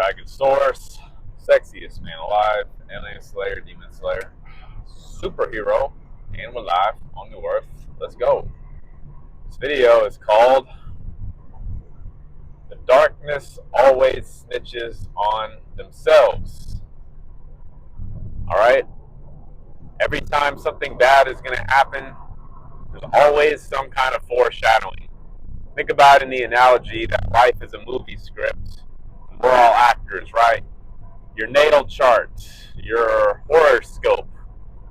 Dragon Source, sexiest man alive, alien slayer, demon slayer, superhero, and we're live on New Earth. Let's go. This video is called "The Darkness Always Snitches on Themselves." Alright? Every time something bad is going to happen, there's always some kind of foreshadowing. Think about it in the analogy that life is a movie script. We're all actors, right? Your natal chart, your horoscope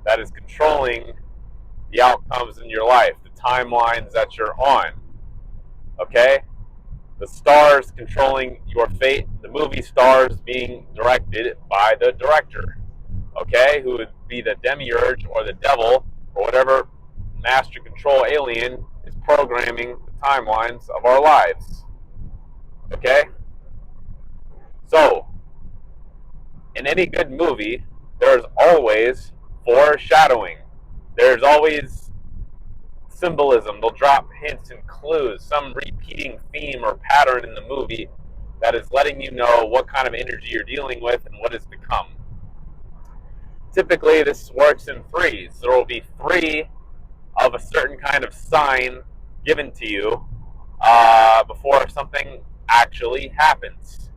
that is controlling the outcomes in your life, the timelines that you're on. Okay? The stars controlling your fate, the movie stars being directed by the director. Okay? Who would be the demiurge or the devil or whatever master control alien is programming the timelines of our lives. Okay? So, in any good movie, there's always foreshadowing. There's always symbolism. They'll drop hints and clues, some repeating theme or pattern in the movie that is letting you know what kind of energy you're dealing with and what is to come. Typically, this works in threes. There will be three of a certain kind of sign given to you before something actually happens.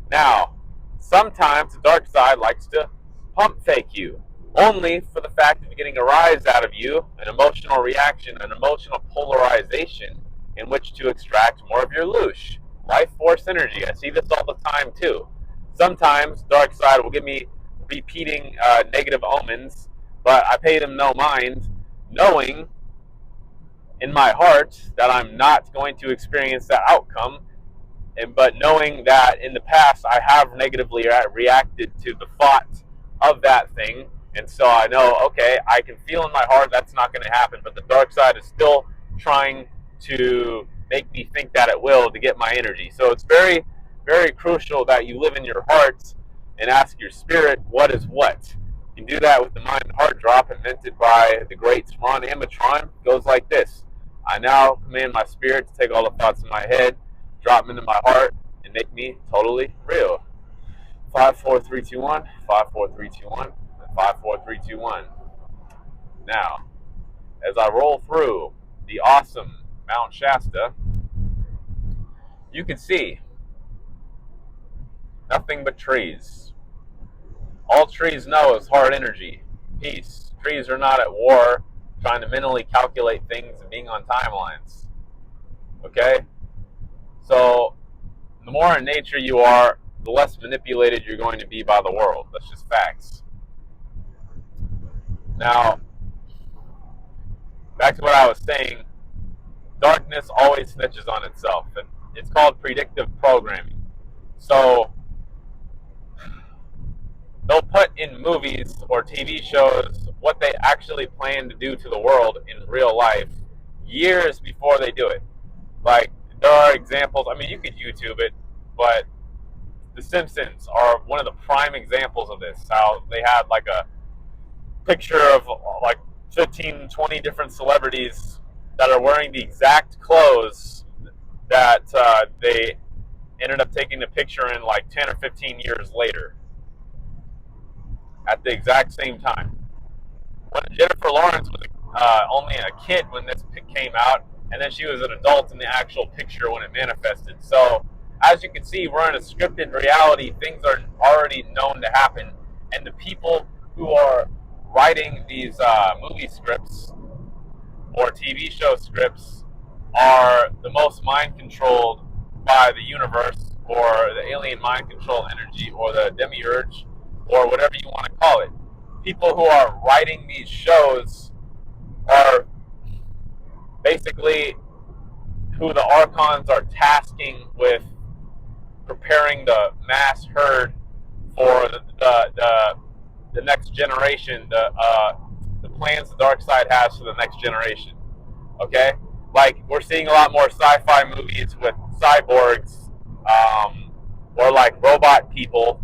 Now, sometimes the dark side likes to pump fake you, only for the fact of getting a rise out of you, an emotional reaction, an emotional polarization in which to extract more of your loosh, life force energy. I see this all the time too. Sometimes dark side will give me repeating negative omens, but I pay them no mind, knowing in my heart that I'm not going to experience that outcome, but knowing that in the past I have negatively reacted to the thought of that thing, and so I know, okay, I can feel in my heart that's not going to happen, but the dark side is still trying to make me think that it will to get my energy. So it's very, very crucial that you live in your heart and ask your spirit what is what. You can do that with the mind and heart drop invented by the great Ron Amatron. It goes like this: I now command my spirit to take all the thoughts in my head, drop them into my heart, and make me totally real. 5, 4, 3, 2, 1, 5, 4, 3, 2, 1, and 5, 4, 3, 2, 1. Now, as I roll through the awesome Mount Shasta, you can see nothing but trees. All trees know is hard energy, peace. Trees are not at war, trying to mentally calculate things and being on timelines. Okay? So, the more in nature you are, the less manipulated you're going to be by the world. That's just facts. Now, back to what I was saying, darkness always snitches on itself, and it's called predictive programming. So, they'll put in movies or TV shows what they actually plan to do to the world in real life years before they do it. Like, there are examples, I mean, you could YouTube it, but The Simpsons are one of the prime examples of this. How they had like a picture of like 15, 20 different celebrities that are wearing the exact clothes that they ended up taking a picture in like 10 or 15 years later at the exact same time. When Jennifer Lawrence was only a kid when this pic came out, and then she was an adult in the actual picture when it manifested. So, as you can see, we're in a scripted reality. Things are already known to happen, and the people who are writing these movie scripts or TV show scripts are the most mind controlled by the universe or the alien mind control energy or the demiurge or whatever you want to call it. People who are writing these shows are basically who the archons are tasking with preparing the mass herd for the next generation, the plans the dark side has for the next generation. Okay, like we're seeing a lot more sci-fi movies with cyborgs, or like robot people.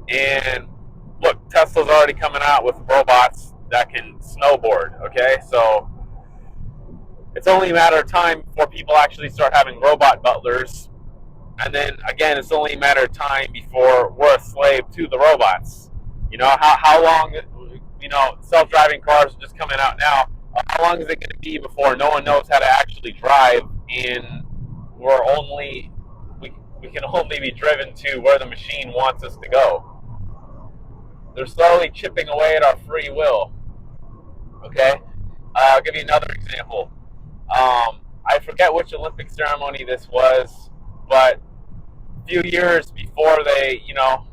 And look, Tesla's already coming out with robots that can snowboard. Okay, so it's only a matter of time before people actually start having robot butlers And then again, it's only a matter of time before we're a slave to the robots. You know, how long, you know, self-driving cars are just coming out now. How long is it going to be before no one knows how to actually drive, and we can only be driven to where the machine wants us to go? They're slowly chipping away at our free will. Okay, I'll give you another example. I forget which Olympic ceremony this was, but a few years before they, you know,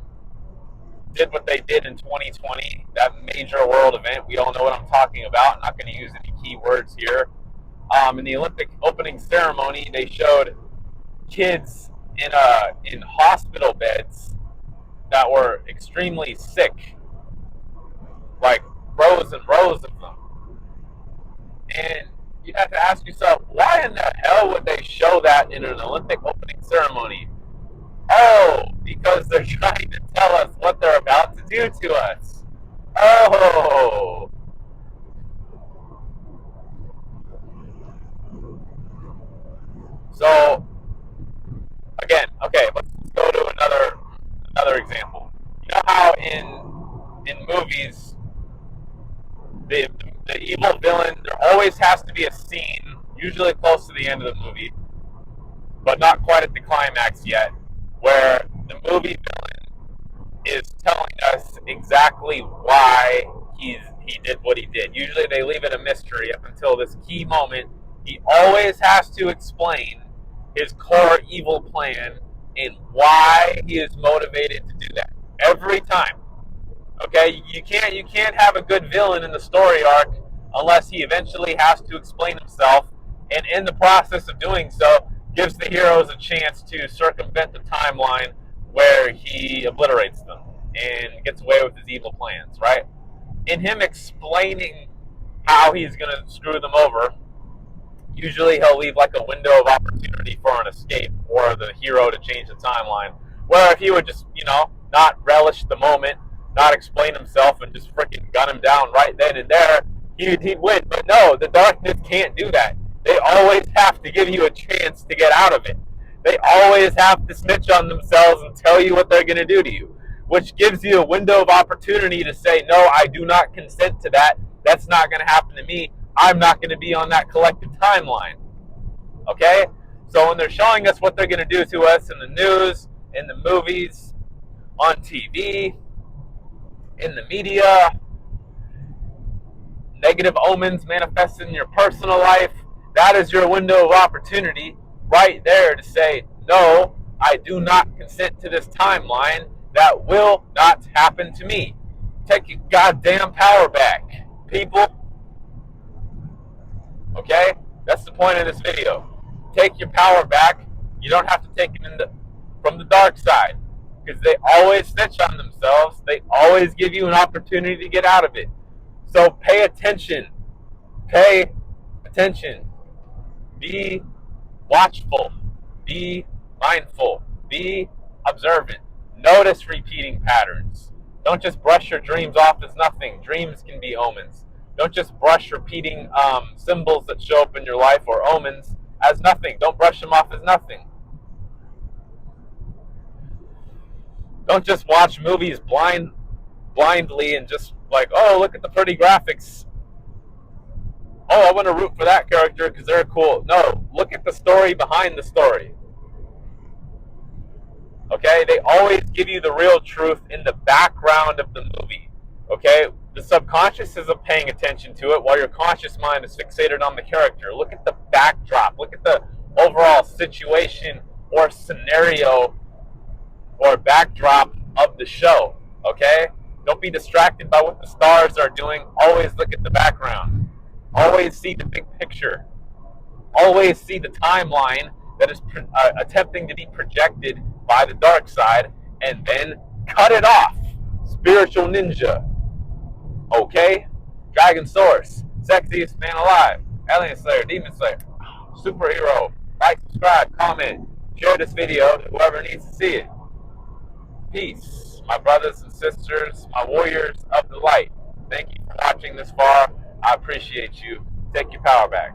did what they did in 2020, that major world event. We all know what I'm talking about. I'm not going to use any key words here. In the Olympic opening ceremony, they showed kids in hospital beds that were extremely sick, like rows and rows of them. And you have to ask yourself, why in the hell would they show that in an Olympic opening ceremony? Oh, because they're trying to tell us what they're about to do to us. Oh. So again, okay, let's go to another example. You know how in movies the the evil villain, there always has to be a scene, usually close to the end of the movie, but not quite at the climax yet, where the movie villain is telling us exactly why he did what he did. Usually they leave it a mystery up until this key moment. He always has to explain his core evil plan and why he is motivated to do that. Every time. Okay? You can't have a good villain in the story arc unless he eventually has to explain himself, and in the process of doing so gives the heroes a chance to circumvent the timeline where he obliterates them and gets away with his evil plans, right? In him explaining how he's going to screw them over, usually he'll leave like a window of opportunity for an escape or the hero to change the timeline. Where if he would just, you know, not relish the moment, not explain himself, and just freaking gun him down right then and there, he'd win. But no, the darkness can't do that. They always have to give you a chance to get out of it. They always have to snitch on themselves and tell you what they're going to do to you, which gives you a window of opportunity to say, no, I do not consent to that. That's not going to happen to me. I'm not going to be on that collective timeline. Okay? So when they're showing us what they're going to do to us in the news, in the movies, on TV, in the media, negative omens manifest in your personal life, that is your window of opportunity right there to say, no, I do not consent to this timeline. That will not happen to me. Take your goddamn power back, people. Okay? That's the point of this video. Take your power back. You don't have to take it from the dark side, because they always snitch on themselves. They always give you an opportunity to get out of it. So pay attention. Pay attention. Be watchful. Be mindful. Be observant. Notice repeating patterns. Don't just brush your dreams off as nothing. Dreams can be omens. Don't just brush repeating symbols that show up in your life or omens as nothing. Don't brush them off as nothing. Don't just watch movies blindly and just like, oh, look at the pretty graphics. Oh, I want to root for that character because they're cool. No, look at the story behind the story. Okay? They always give you the real truth in the background of the movie. Okay? The subconscious isn't paying attention to it while your conscious mind is fixated on the character. Look at the backdrop. Look at the overall situation or scenario or backdrop of the show. Okay? Don't be distracted by what the stars are doing. Always look at the background. Always see the big picture. Always see the timeline that is attempting to be projected by the dark side, and then cut it off. Spiritual ninja. Okay? Dragon Source. Sexiest man alive. Alien Slayer. Demon Slayer. Superhero. Like, subscribe, comment, share this video to whoever needs to see it. Peace, my brothers and sisters, my warriors of the light. Thank you for watching this far. I appreciate you. Take your power back.